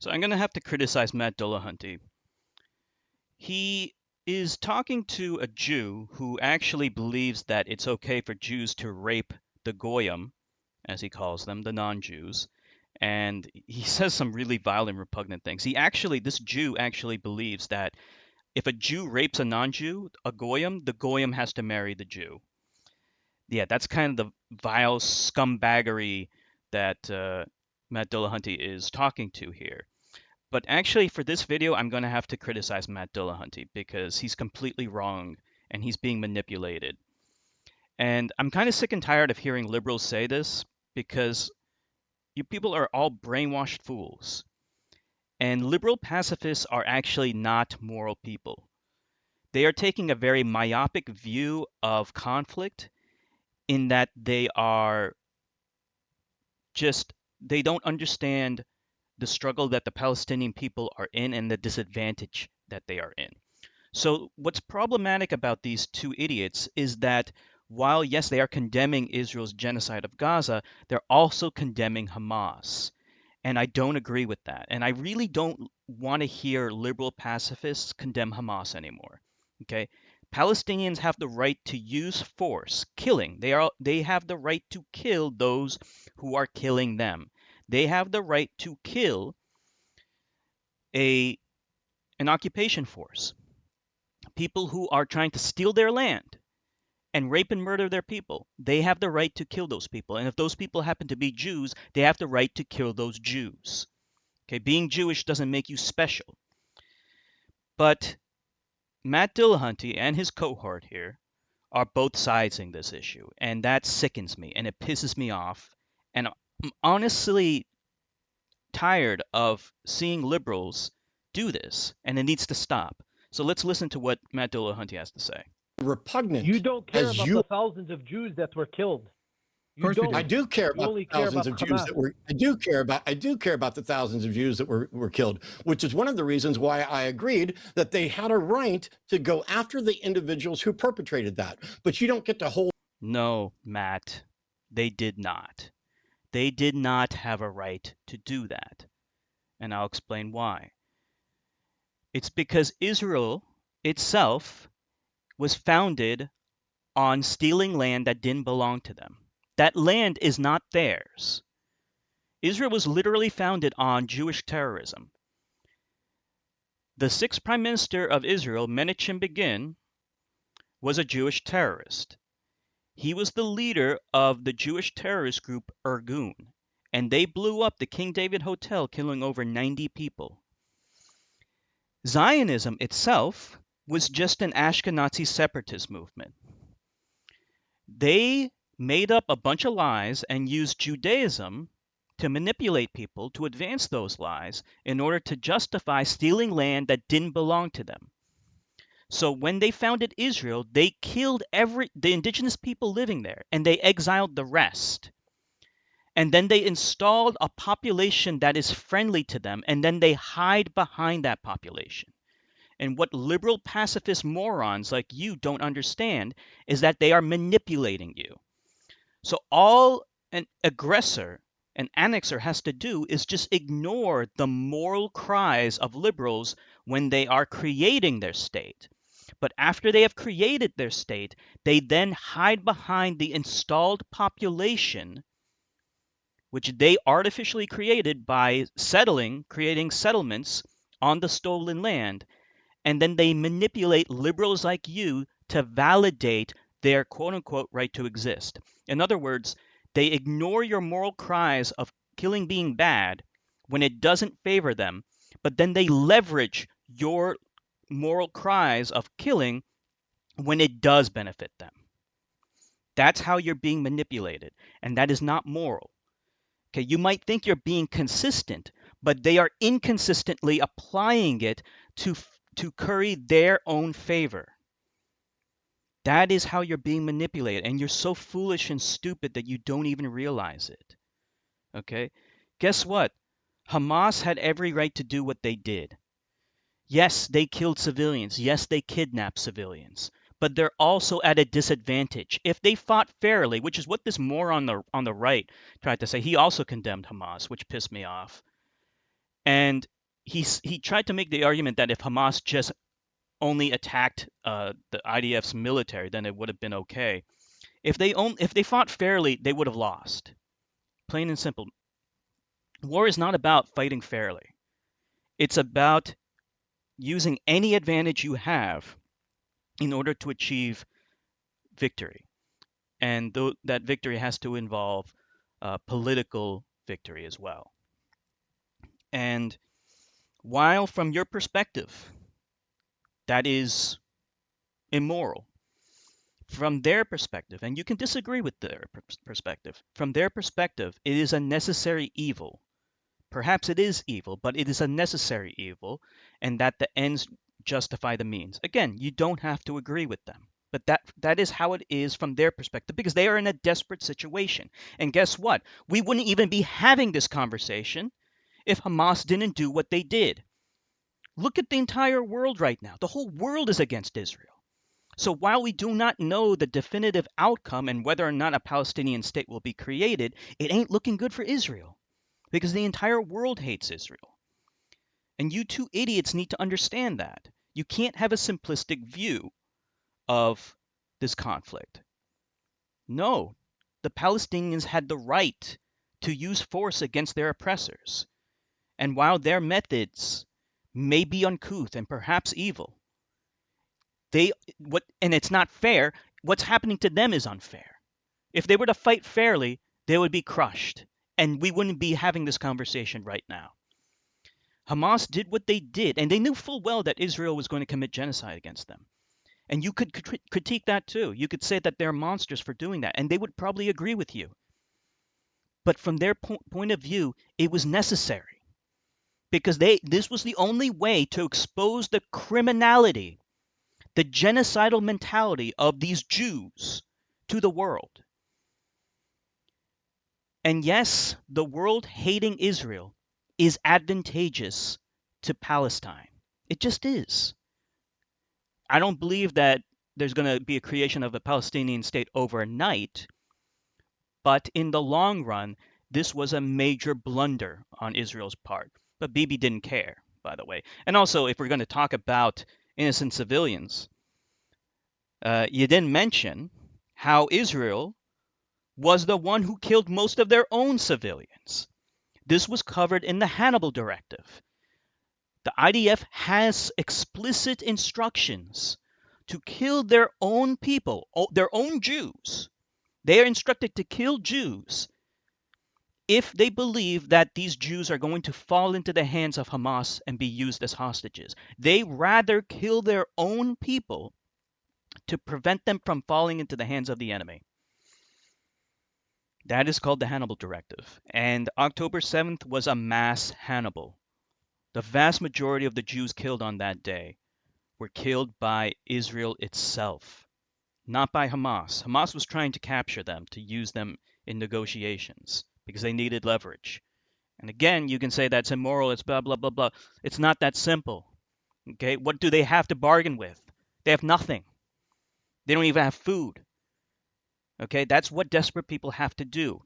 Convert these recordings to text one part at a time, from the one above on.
So I'm going to have to criticize Matt Dillahunty. He is talking to a Jew who actually believes that it's okay for Jews to rape the Goyim, as he calls them, the non-Jews. And he says some really violent, repugnant things. This Jew actually believes that if a Jew rapes a non-Jew, a Goyim, the Goyim has to marry the Jew. Yeah, that's kind of the vile scumbaggery that Matt Dillahunty is talking to here. But actually, for this video, I'm going to have to criticize Matt Dillahunty because he's completely wrong and he's being manipulated. And I'm kind of sick and tired of hearing liberals say this because you people are all brainwashed fools. And liberal pacifists are actually not moral people. They are taking a very myopic view of conflict in that they don't understand the struggle that the Palestinian people are in and the disadvantage that they are in. So, what's problematic about these two idiots is that while, yes, they are condemning Israel's genocide of Gaza, they're also condemning Hamas. And I don't agree with that. And I really don't want to hear liberal pacifists condemn Hamas anymore. Okay? Palestinians have the right to use force, killing. They have the right to kill those who are killing them. They have the right to kill an occupation force, people who are trying to steal their land and rape and murder their people. They have the right to kill those people. And if those people happen to be Jews, they have the right to kill those Jews. Okay, being Jewish doesn't make you special. But Matt Dillahunty and his cohort here are both siding this issue, and that sickens me and it pisses me off. And I'm honestly tired of seeing liberals do this, and it needs to stop. So let's listen to what Matt Dillahunty has to say. Repugnant. You don't care as about you the thousands of Jews that were killed. Of course we do. I do care You about only the care thousands about of Jews Hamas. that were. I do care about the thousands of Jews that were killed, which is one of the reasons why I agreed that they had a right to go after the individuals who perpetrated that. But you don't get to hold. No, Matt, they did not. They did not have a right to do that. And I'll explain why. It's because Israel itself was founded on stealing land that didn't belong to them. That land is not theirs. Israel was literally founded on Jewish terrorism. The sixth prime minister of Israel, Menachem Begin, was a Jewish terrorist. He was the leader of the Jewish terrorist group Irgun, and they blew up the King David Hotel, killing over 90 people. Zionism itself was just an Ashkenazi separatist movement. They made up a bunch of lies and used Judaism to manipulate people to advance those lies in order to justify stealing land that didn't belong to them. So when they founded Israel, they killed the indigenous people living there and they exiled the rest. And then they installed a population that is friendly to them, and then they hide behind that population. And what liberal pacifist morons like you don't understand is that they are manipulating you. So all an aggressor, an annexer has to do is just ignore the moral cries of liberals when they are creating their state. But after they have created their state, they then hide behind the installed population, which they artificially created by creating settlements on the stolen land. And then they manipulate liberals like you to validate their quote-unquote right to exist. In other words, they ignore your moral cries of killing being bad when it doesn't favor them, but then they leverage your moral cries of killing when it does benefit them. That's how you're being manipulated, and that is not moral. Okay, you might think you're being consistent, but they are inconsistently applying it to curry their own favor. That is how you're being manipulated, and you're so foolish and stupid that you don't even realize it. Okay? Guess what? Hamas had every right to do what they did. Yes, they killed civilians. Yes, they kidnapped civilians. But they're also at a disadvantage. If they fought fairly, which is what this moron on the right tried to say, he also condemned Hamas, which pissed me off. And he tried to make the argument that if Hamas just only attacked the IDF's military, then it would have been okay. If they fought fairly, they would have lost. Plain and simple. War is not about fighting fairly. It's about using any advantage you have in order to achieve victory. And that victory has to involve political victory as well. And while from your perspective, that is immoral, from their perspective, and you can disagree with their perspective, from their perspective, it is a necessary evil. Perhaps it is evil, but it is a necessary evil, and that the ends justify the means. Again, you don't have to agree with them, but that is how it is from their perspective, because they are in a desperate situation. And guess what? We wouldn't even be having this conversation if Hamas didn't do what they did. Look at the entire world right now. The whole world is against Israel. So while we do not know the definitive outcome and whether or not a Palestinian state will be created, it ain't looking good for Israel, because the entire world hates Israel. And you two idiots need to understand that. You can't have a simplistic view of this conflict. No, the Palestinians had the right to use force against their oppressors. And while their methods may be uncouth and perhaps evil, and it's not fair, what's happening to them is unfair. If they were to fight fairly, they would be crushed, and we wouldn't be having this conversation right now. Hamas did what they did, and they knew full well that Israel was going to commit genocide against them. And you could critique that too. You could say that they're monsters for doing that, and they would probably agree with you. But from their point of view, it was necessary, because this was the only way to expose the criminality, the genocidal mentality of these Jews to the world. And yes, the world hating Israel is advantageous to Palestine. It just is. I don't believe that there's going to be a creation of a Palestinian state overnight, but in the long run, this was a major blunder on Israel's part. But Bibi didn't care, by the way. And also, if we're going to talk about innocent civilians, you didn't mention how Israel was the one who killed most of their own civilians. This was covered in the Hannibal Directive. The IDF has explicit instructions to kill their own people, their own Jews. They are instructed to kill Jews if they believe that these Jews are going to fall into the hands of Hamas and be used as hostages. They rather kill their own people to prevent them from falling into the hands of the enemy. That is called the Hannibal Directive. And October 7th was a mass Hannibal. The vast majority of the Jews killed on that day were killed by Israel itself, not by Hamas. Hamas was trying to capture them, to use them in negotiations, because they needed leverage. And again, you can say that's immoral, it's blah, blah, blah, blah. It's not that simple. Okay, what do they have to bargain with? They have nothing. They don't even have food. Okay, that's what desperate people have to do.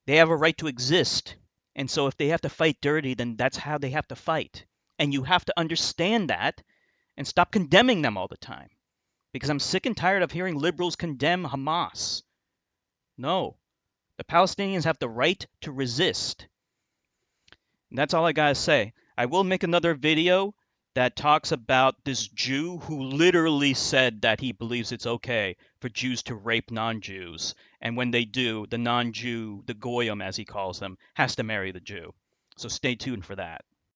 They have a right to exist. And so if they have to fight dirty, then that's how they have to fight. And you have to understand that and stop condemning them all the time. Because I'm sick and tired of hearing liberals condemn Hamas. No, the Palestinians have the right to resist. And that's all I gotta say. I will make another video that talks about this Jew who literally said that he believes it's okay for Jews to rape non-Jews. And when they do, the non-Jew, the Goyim as he calls them, has to marry the Jew. So stay tuned for that.